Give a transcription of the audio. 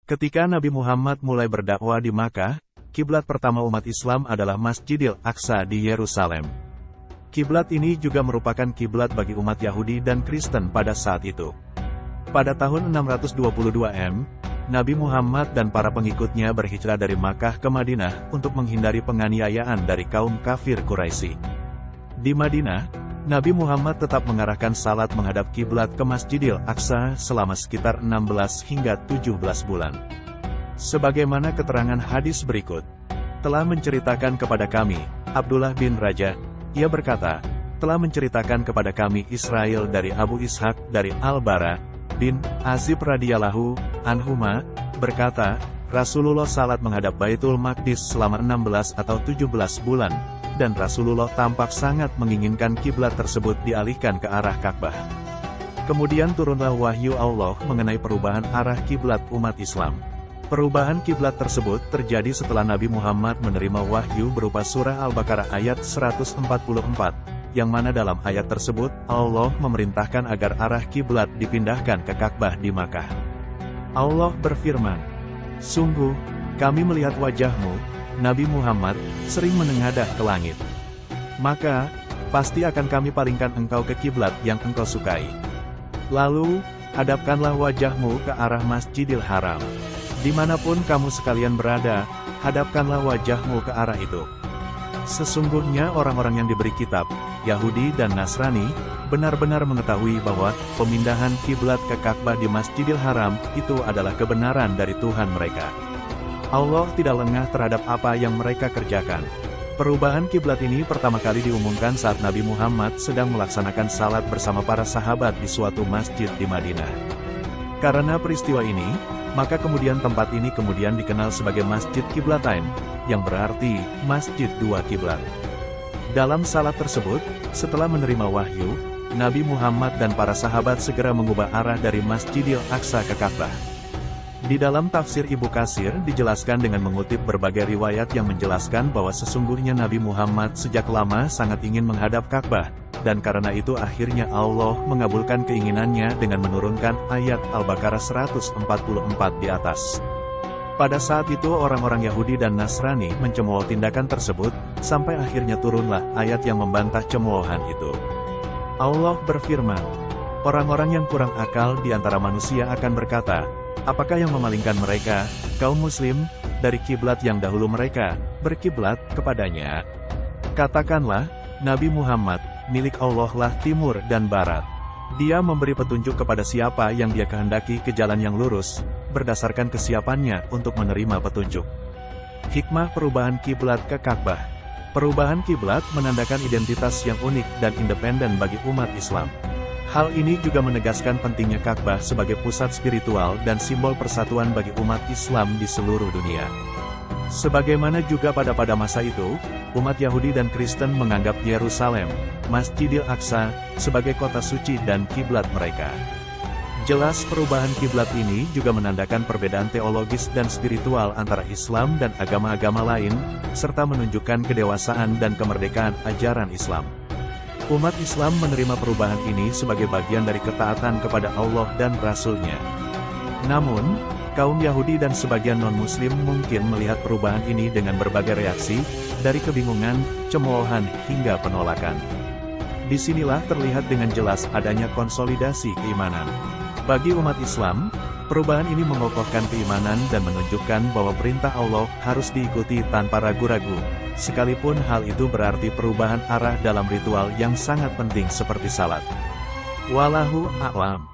Ketika Nabi Muhammad mulai berdakwah di Makkah, kiblat pertama umat Islam adalah Masjidil Aqsa di Yerusalem. Kiblat ini juga merupakan kiblat bagi umat Yahudi dan Kristen pada saat itu. Pada tahun 622 M, Nabi Muhammad dan para pengikutnya berhijrah dari Makkah ke Madinah untuk menghindari penganiayaan dari kaum kafir Quraisy. Di Madinah, Nabi Muhammad tetap mengarahkan salat menghadap kiblat ke Masjidil Aqsa selama sekitar 16 hingga 17 bulan. Sebagaimana keterangan hadis berikut, telah menceritakan kepada kami, Abdullah bin Raja, ia berkata, telah menceritakan kepada kami Israel dari Abu Ishaq dari Al-Bara bin Azib radhiyallahu anhuma, berkata, Rasulullah salat menghadap Baitul Maqdis selama 16 atau 17 bulan, dan Rasulullah tampak sangat menginginkan kiblat tersebut dialihkan ke arah Ka'bah. Kemudian turunlah wahyu Allah mengenai perubahan arah kiblat umat Islam. Perubahan kiblat tersebut terjadi setelah Nabi Muhammad menerima wahyu berupa surah Al-Baqarah ayat 144, yang mana dalam ayat tersebut, Allah memerintahkan agar arah kiblat dipindahkan ke Ka'bah di Makkah. Allah berfirman, sungguh, kami melihat wajahmu, Nabi Muhammad, sering menengadah ke langit. Maka, pasti akan kami palingkan engkau ke kiblat yang engkau sukai. Lalu, hadapkanlah wajahmu ke arah Masjidil Haram. Dimanapun kamu sekalian berada, hadapkanlah wajahmu ke arah itu. Sesungguhnya orang-orang yang diberi kitab, Yahudi dan Nasrani, benar-benar mengetahui bahwa pemindahan kiblat ke Ka'bah di Masjidil Haram itu adalah kebenaran dari Tuhan mereka. Allah tidak lengah terhadap apa yang mereka kerjakan. Perubahan kiblat ini pertama kali diumumkan saat Nabi Muhammad sedang melaksanakan salat bersama para sahabat di suatu masjid di Madinah. Karena peristiwa ini, maka kemudian tempat ini kemudian dikenal sebagai Masjid Qiblatain, yang berarti Masjid Dua Kiblat. Dalam salat tersebut, setelah menerima wahyu, Nabi Muhammad dan para sahabat segera mengubah arah dari Masjidil Aqsa ke Ka'bah. Di dalam tafsir Ibnu Katsir dijelaskan dengan mengutip berbagai riwayat yang menjelaskan bahwa sesungguhnya Nabi Muhammad sejak lama sangat ingin menghadap Ka'bah, dan karena itu akhirnya Allah mengabulkan keinginannya dengan menurunkan ayat Al-Baqarah 144 di atas. Pada saat itu orang-orang Yahudi dan Nasrani mencemooh tindakan tersebut, sampai akhirnya turunlah ayat yang membantah cemoohan itu. Allah berfirman, orang-orang yang kurang akal di antara manusia akan berkata, apakah yang memalingkan mereka, kaum muslim, dari kiblat yang dahulu mereka berkiblat kepadanya? Katakanlah, Nabi Muhammad, milik Allah lah timur dan barat. Dia memberi petunjuk kepada siapa yang dia kehendaki ke jalan yang lurus, berdasarkan kesiapannya untuk menerima petunjuk. Hikmah perubahan kiblat ke Ka'bah. Perubahan kiblat menandakan identitas yang unik dan independen bagi umat Islam. Hal ini juga menegaskan pentingnya Ka'bah sebagai pusat spiritual dan simbol persatuan bagi umat Islam di seluruh dunia. Sebagaimana juga pada masa itu, umat Yahudi dan Kristen menganggap Yerusalem, Masjidil Aqsa, sebagai kota suci dan kiblat mereka. Jelas perubahan kiblat ini juga menandakan perbedaan teologis dan spiritual antara Islam dan agama-agama lain, serta menunjukkan kedewasaan dan kemerdekaan ajaran Islam. Umat Islam menerima perubahan ini sebagai bagian dari ketaatan kepada Allah dan Rasul-Nya. Namun, kaum Yahudi dan sebagian non-Muslim mungkin melihat perubahan ini dengan berbagai reaksi, dari kebingungan, cemoohan, hingga penolakan. Disinilah terlihat dengan jelas adanya konsolidasi keimanan. Bagi umat Islam, perubahan ini mengokohkan keimanan dan menunjukkan bahwa perintah Allah harus diikuti tanpa ragu-ragu, sekalipun hal itu berarti perubahan arah dalam ritual yang sangat penting seperti salat. Wallahu a'lam.